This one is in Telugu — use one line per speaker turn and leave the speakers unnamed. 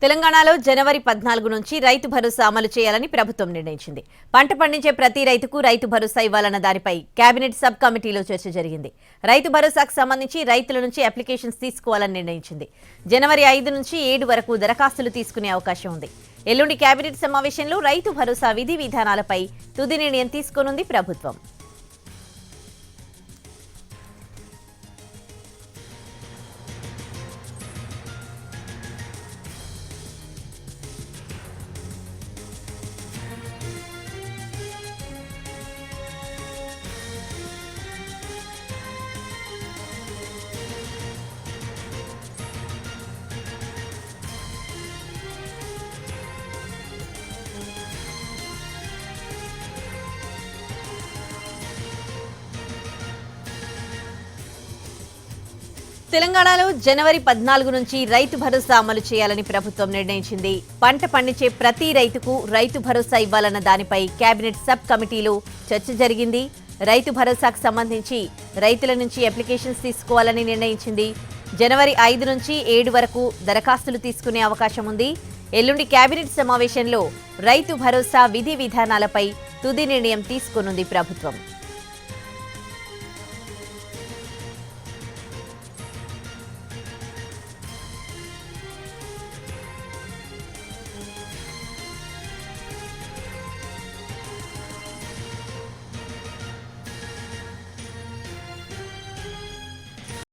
తెలంగాణలో జనవరి 14 నుంచి రైతు భరోసా అమలు చేయాలని ప్రభుత్వం నిర్ణయించింది. పంట పండించే ప్రతి రైతుకు రైతు భరోసా ఇవ్వాలన్న దానిపై కేబినెట్ సబ్ కమిటీలో చర్చ జరిగింది. రైతు భరోసాకు సంబంధించి రైతుల నుంచి అప్లికేషన్స్ తీసుకోవాలని నిర్ణయించింది. జనవరి 5 నుంచి 7 వరకు దరఖాస్తులు తీసుకునే అవకాశం ఉంది. ఎల్లుండి కేబినెట్ సమావేశంలో రైతు భరోసా విధి విధానాలపై తుది నిర్ణయం తీసుకోనుంది ప్రభుత్వం. తెలంగాణలో జనవరి 14 నుంచి రైతు భరోసా అమలు చేయాలని ప్రభుత్వం నిర్ణయించింది. పంట పండించే ప్రతి రైతుకు రైతు భరోసా ఇవ్వాలన్న దానిపై కేబినెట్ సబ్ కమిటీలో చర్చ జరిగింది. రైతు భరోసాకు సంబంధించి రైతుల నుంచి అప్లికేషన్స్ తీసుకోవాలని నిర్ణయించింది. జనవరి 5 నుంచి 7 వరకు దరఖాస్తులు తీసుకునే అవకాశం ఉంది. ఎల్లుండి కేబినెట్ సమావేశంలో రైతు భరోసా విధి విధానాలపై తుది నిర్ణయం తీసుకోనుంది ప్రభుత్వం.